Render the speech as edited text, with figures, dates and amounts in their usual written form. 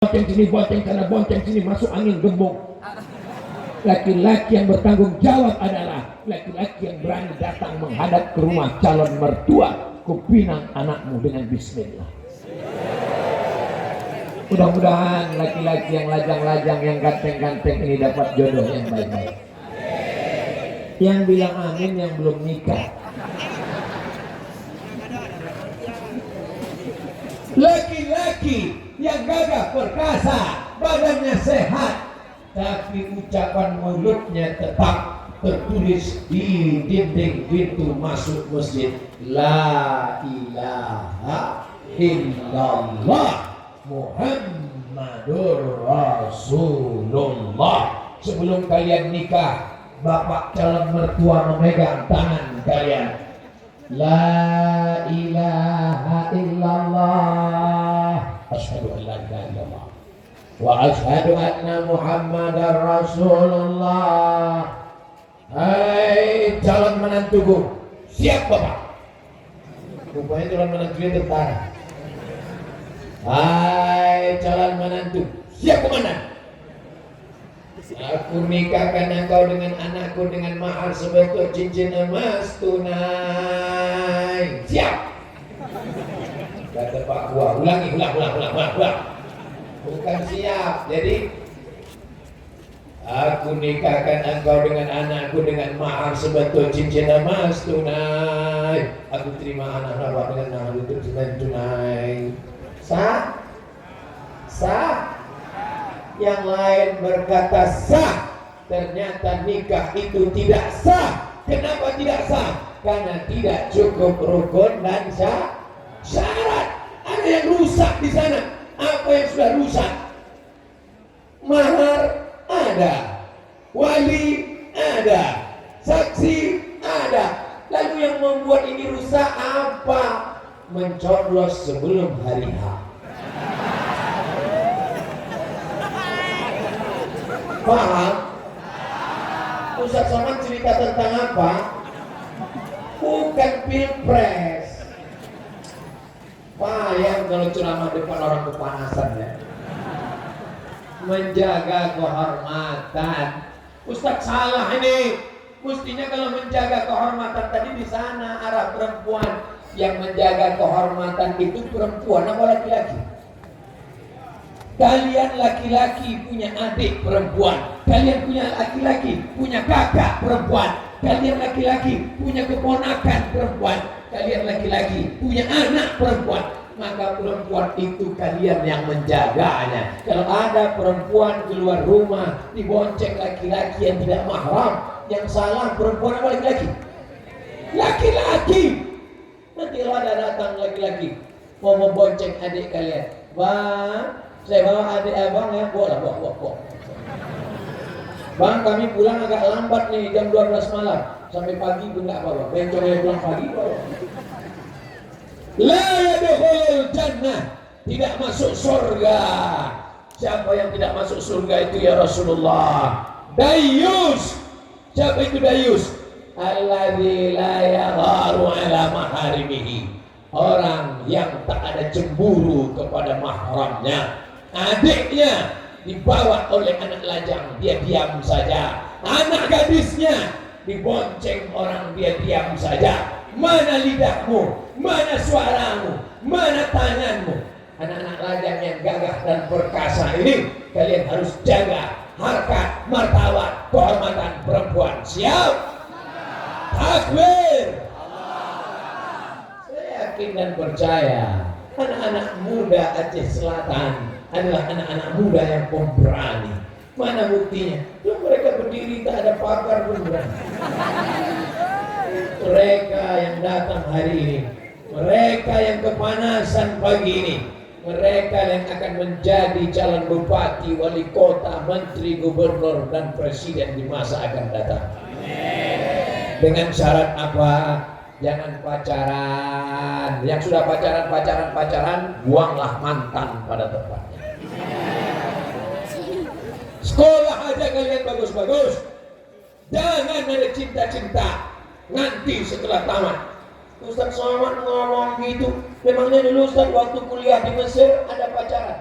bonceng sini, bonceng sana, bonceng sini, masuk angin gembong. Laki-laki yang bertanggung jawab adalah laki-laki yang berani datang menghadap ke rumah calon mertua. Kupinang anakmu dengan bismillah. Mudah-mudahan laki-laki yang lajang-lajang, yang ganteng-ganteng ini dapat jodoh yang baik-baik. Yang bilang amin yang belum nikah. Laki-laki yang gagah perkasa, badannya sehat, tapi ucapan mulutnya tetap tertulis di dinding pintu masuk masjid, la ilaha illallah Muhammadur Rasulullah. Sebelum kalian nikah, bapak calon mertua memegang tangan kalian, la ilaha illallah asyhadu an la ilaha illallah wa asyhadu anna Muhammadar Rasulullah. Hai calon menantuku, siap bapak. Rupanya calon menantunya tentara. Hai calon menantu, siap komandan. Aku nikahkan engkau dengan anakku dengan mahar sebentuk cincin emas tunai. Siap. Kata Pak Gua, ulang. Bukan siap. Jadi aku nikahkan engkau dengan anakku dengan mahar sebentuk cincin emas tunai. Aku terima anak bapak dengan mahar itu tunai. Sah? Sah? Yang lain berkata sah. Ternyata nikah itu tidak sah. Kenapa tidak sah? Karena tidak cukup rukun dan syarat. Ada yang rusak di sana. Apa yang sudah rusak? Mahar ada, wali ada, saksi ada. Lalu yang membuat ini rusak apa? Mencoblos sebelum hari H. Paham? Ustaz Somad cerita tentang apa? Bukan pilpres. Payah kalau ceramah depan orang kepanasan ya. Menjaga kehormatan. Ustaz salah ini. Mestinya kalau menjaga kehormatan tadi di sana arah perempuan. Yang menjaga kehormatan itu perempuan apa laki-laki? Kalian laki-laki punya adik perempuan, kalian punya laki-laki punya kakak perempuan, kalian laki-laki punya keponakan perempuan, kalian laki-laki punya anak perempuan. Maka perempuan itu kalian yang menjaganya. Kalau ada perempuan keluar rumah dibonceng laki-laki yang tidak mahram, yang salah perempuan apa laki-laki? Laki-laki. Nanti kalau ada datang laki-laki mau membonceng adik kalian, bang, saya bawa adik abang ya, bawa. Bang, kami pulang agak lambat nih, jam 12 malam. Sampai pagi pun enggak apa-apa. Bencongnya pulang pagi, bawa. La yadkhulul jannah, tidak masuk surga. Siapa yang tidak masuk surga itu ya Rasulullah? Dayus. Siapa itu dayus? Alladzi la yagharu ala maharimihi. Orang yang tak ada cemburu kepada mahramnya. Adiknya dibawa oleh anak lajang, dia diam saja. Anak gadisnya dibonceng orang, dia diam saja. Mana lidahmu? Mana suaramu? Mana tanganmu? Anak-anak lajang yang gagah dan perkasa ini kalian harus jaga harkat, martabat, kehormatan perempuan. Siap? Takbir. Saya yakin dan percaya anak-anak muda Aceh Selatan adalah anak-anak muda yang pemberani. Mana buktinya? Mereka berdiri tak ada pagar pun berani. Mereka yang datang hari ini, mereka yang kepanasan pagi ini, mereka yang akan menjadi calon bupati, wali kota, menteri, gubernur, dan presiden di masa akan datang. Dengan syarat apa? Jangan pacaran. Yang sudah pacaran, buanglah mantan pada tempatnya. Sekolah aja kalian bagus-bagus. Jangan ada cinta-cinta nanti setelah tamat. Ustaz Somad ngomong gitu. Memangnya dulu Ustaz waktu kuliah di Mesir ada pacaran?